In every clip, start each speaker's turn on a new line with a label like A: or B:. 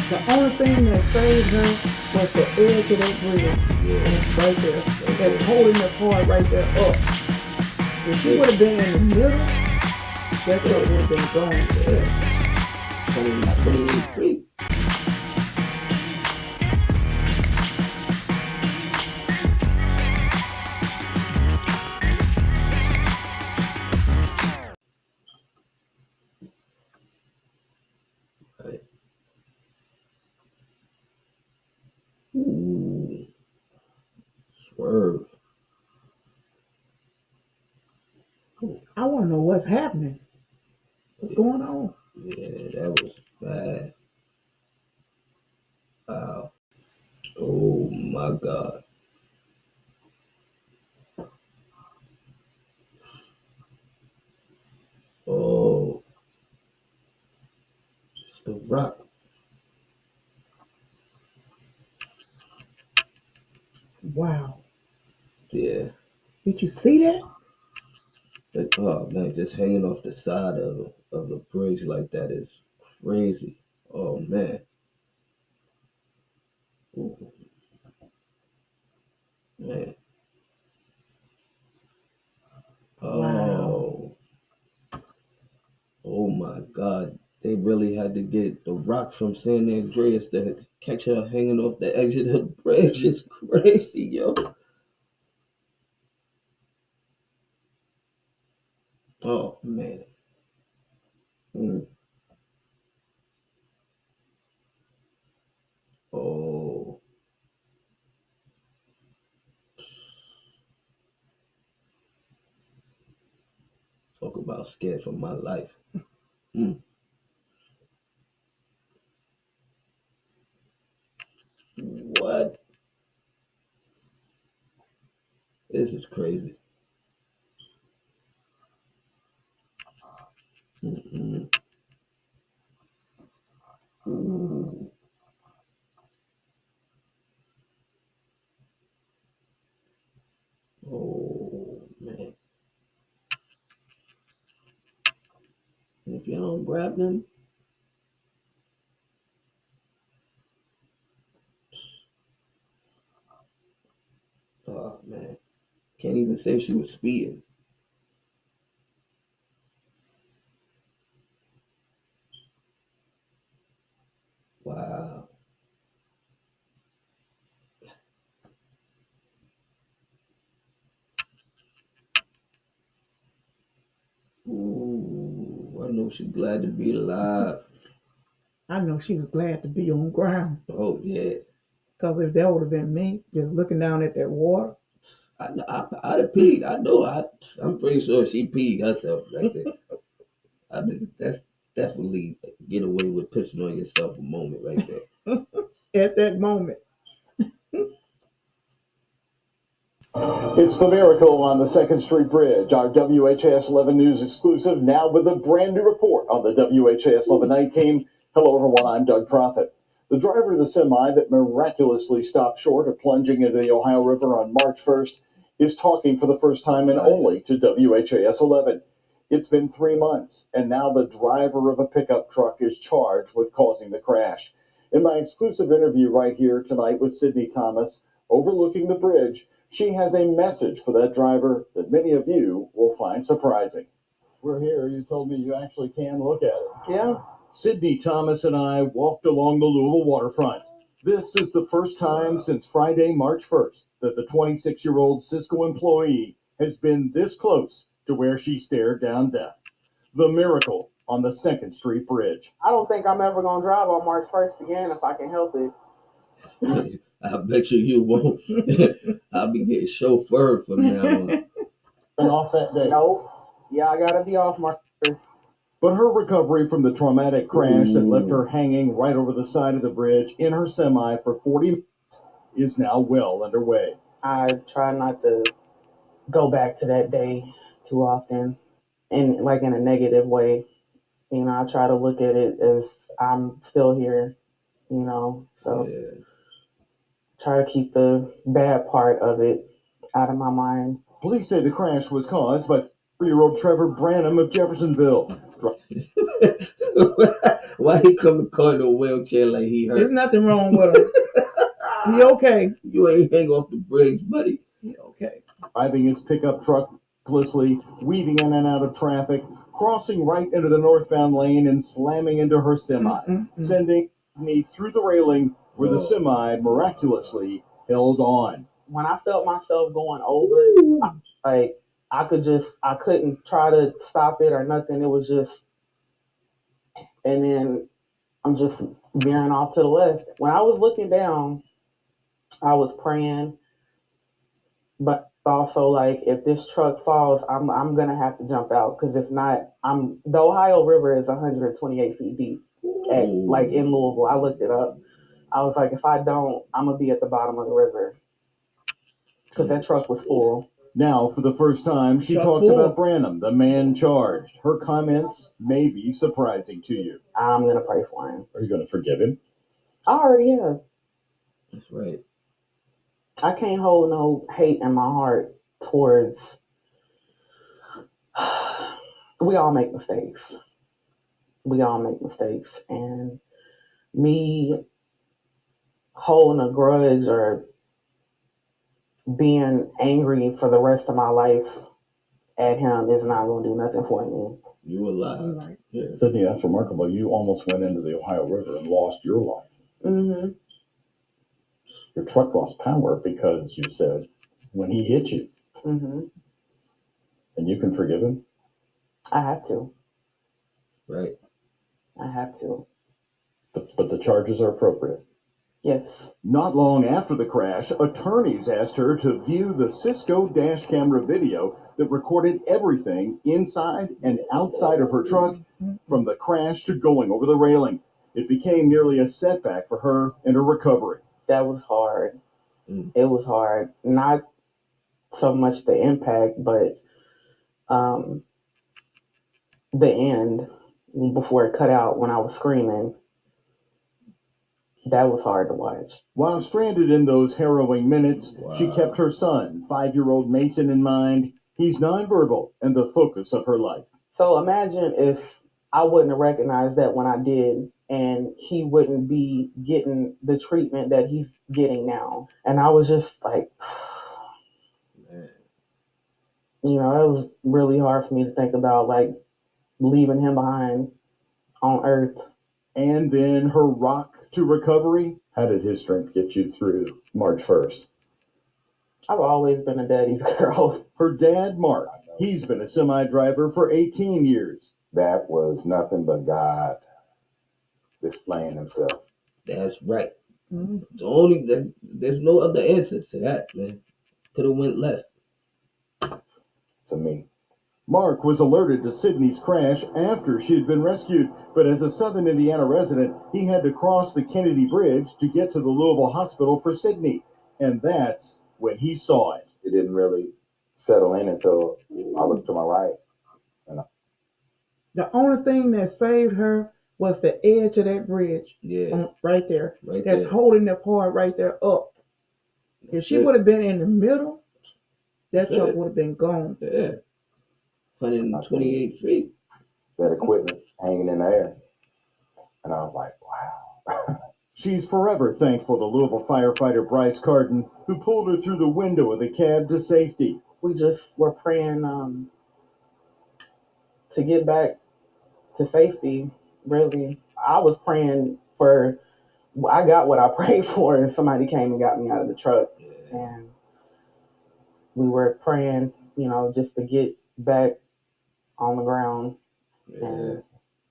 A: The only thing that saved her was the edge of that bridge.
B: Yeah,
A: Right there.
B: right
A: That's
B: there.
A: holding the car right there up. If she
B: Yeah,
A: would have been in the middle, that truck
B: yeah,
A: would have been gone
B: yeah.
A: forever.
B: 28 feet. Right. Ooh, swerve.
A: I want to know what's happening. What's
B: Yeah,
A: going on?
B: yeah, that was bad. Wow. Oh my God. Oh, it's the rock.
A: Wow.
B: Yeah.
A: Did you see that?
B: Oh man, just hanging off the side of the bridge like that is crazy. Oh man. Ooh, man.
A: Wow.
B: Oh, oh my God. They really had to get the rock from San Andreas to catch her hanging off the edge of the bridge. It's crazy, yo. Oh man. Mm. Oh, talk about scared for my life. Mm. What? This is crazy. Mm-mm. Ooh. Oh man. If you don't grab them, oh man. Can't even say she was speeding. Wow. Ooh, I know she's glad to be alive.
A: I know she was glad to be on ground.
B: Oh yeah.
A: Because if that would have been me, just looking down at that water,
B: I'd have peed. I know. I'm pretty sure she peed herself right there. I mean, that's definitely get away with pissing on yourself a moment right there.
A: at that moment.
C: It's the miracle on the Second Street Bridge. Our WHAS 11 News exclusive now with a brand new report on the WHAS 11 team. Hello, everyone. I'm Doug Prophet. The driver of the semi that miraculously stopped short of plunging into the Ohio River on March 1st is talking for the first time and
B: Right.
C: only to WHAS 11. It's been 3 months, and now the driver of a pickup truck is charged with causing the crash. In my exclusive interview right here tonight with Sydney Thomas, overlooking the bridge, she has a message for that driver that many of you will find surprising. We're here. You told me you actually can look at it. Yeah. Sydney Thomas and I walked along the Louisville waterfront. This is the first time since Friday, March 1st, that the 26-year-old Cisco employee has been this close to where she stared down death. The miracle on the Second Street Bridge. I don't think I'm ever going to drive on March 1st again if I can help it.
B: I bet you won't. I'll be getting chauffeured from now on.
C: And off that day. Nope. Yeah, I got to be off March 1st. But her recovery from the traumatic crash that left her hanging right over the side of the bridge in her semi for 40 minutes is now well underway. I try not to go back to that day too often, and like in a negative way. You know, I try to look at it as I'm still here, so
B: Yeah.
C: try to keep the bad part of it out of my mind. Police say the crash was caused by Year-old Trevor Branham of Jeffersonville.
B: Why he come to car in a wheelchair like he
A: There's
B: hurt?
A: nothing wrong with him. He okay.
B: You ain't hang off the bridge, buddy.
A: He okay.
C: Driving his pickup truck recklessly, weaving in and out of traffic, crossing right into the northbound lane and slamming into her semi, sending me through the railing where the semi miraculously held on.
D: When I felt myself going over, I couldn't try to stop it or nothing. It was just, and then I'm just veering off to the left. When I was looking down, I was praying, but also like if this truck falls, I'm gonna have to jump out because if not, the Ohio River is 128 feet deep, like in Louisville. I looked it up. I was like, if I don't, I'm gonna be at the bottom of the river because that truck was full.
C: Now, for the first time, she talks about Branham, the man charged. Her comments may be surprising to you.
D: I'm gonna pray for him.
C: Are you going to forgive him?
D: I already have.
B: That's right.
D: I can't hold no hate in my heart towards. We all make mistakes. And me holding a grudge or being angry for the rest of my life at him is not going to do nothing for me.
B: You alive.
A: Right.
C: Yeah. Sydney, that's remarkable. You almost went into the Ohio River and lost your life.
D: Mm-hmm.
C: Your truck lost power because you said when he hit you.
D: Mm-hmm.
C: And you can forgive him?
D: I have to.
B: Right.
D: I have to.
C: But the charges are appropriate.
D: Yes.
C: Not long after the crash, attorneys asked her to view the Cisco dash camera video that recorded everything inside and outside of her truck from the crash to going over the railing. It became nearly a setback for her and her recovery.
D: That was hard. It was hard. Not so much the impact, but the end before it cut out when I was screaming. That was hard to watch.
C: While stranded in those harrowing minutes, she kept her son, 5-year-old Mason, in mind. He's nonverbal and the focus of her life.
D: So imagine if I wouldn't have recognized that when I did, and he wouldn't be getting the treatment that he's getting now. And I was just like,
B: Man.
D: You know, it was really hard for me to think about, like, leaving him behind on Earth.
C: And then her rock to recovery. How did his strength get you through March 1st?
D: I've always been a daddy's girl.
C: Her dad, Mark, he's been a semi-driver for 18 years.
E: That was nothing but God displaying himself.
B: That's right. There's no other answer to that, man. Could have went left.
E: To me.
C: Mark was alerted to Sydney's crash after she had been rescued, but as a Southern Indiana resident, he had to cross the Kennedy Bridge to get to the Louisville hospital for Sydney. And that's when he saw it.
E: It didn't really settle in until I looked to my right.
A: The only thing that saved her was the edge of that bridge.
B: Yeah.
A: Right there.
B: Right
A: That's
B: there.
A: holding the part right there up. If she would have been in the middle, that truck would have been gone.
B: Yeah. 128 feet.
E: That equipment hanging in the air. And I was like, wow.
C: She's forever thankful to Louisville firefighter Bryce Carden, who pulled her through the window of the cab to safety.
D: We just were praying to get back to safety, really. I was praying I got what I prayed for, and somebody came and got me out of the truck. And we were praying, just to get back on the ground and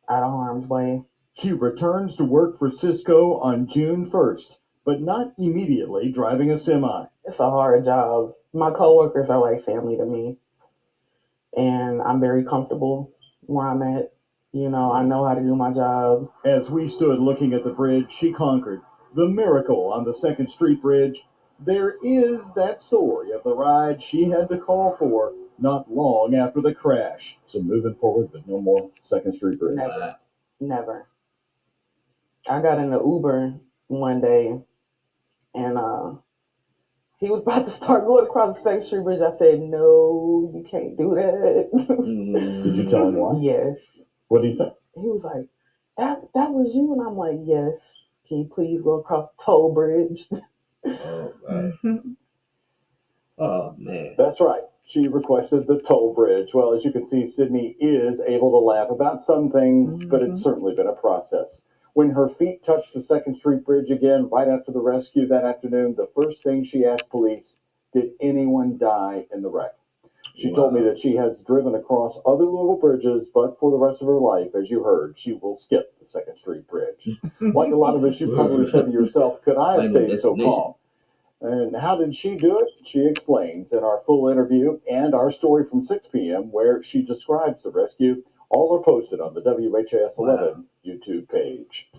D: out of harm's way.
C: She returns to work for Cisco on June 1st, but not immediately driving a semi.
D: It's a hard job. My coworkers are like family to me, and I'm very comfortable where I'm at. I know how to do my job.
C: As we stood looking at the bridge she conquered, the miracle on the 2nd Street Bridge, there is that story of the ride she had to call for not long after the crash. So moving forward, but no more 2nd Street Bridge.
D: Never. I got in the Uber one day, and he was about to start going across the Second Street Bridge. I said, "No, you can't do that."
C: Did you tell him why?
D: Yes.
C: What did he say?
D: He was like, "That was you," and I'm like, "Yes. Can you please go across the toll bridge?"
B: Oh, right.
A: Mhm.
B: Oh, man.
C: That's right. She requested the toll bridge. Well, as you can see, Sydney is able to laugh about some things, but it's certainly been a process. When her feet touched the Second Street Bridge again right after the rescue that afternoon, the first thing she asked police, did anyone die in the wreck? She told me
B: Wow.
C: that she has driven across other Louisville bridges, but for the rest of her life, as you heard, she will skip the Second Street Bridge. Like a lot of us, you probably said to yourself, could I have
B: Final
C: stayed so
B: destination.
C: calm? And how did she do it? She explains in our full interview and our story from 6 p.m., where she describes the rescue. All are posted on the WHAS 11 YouTube page.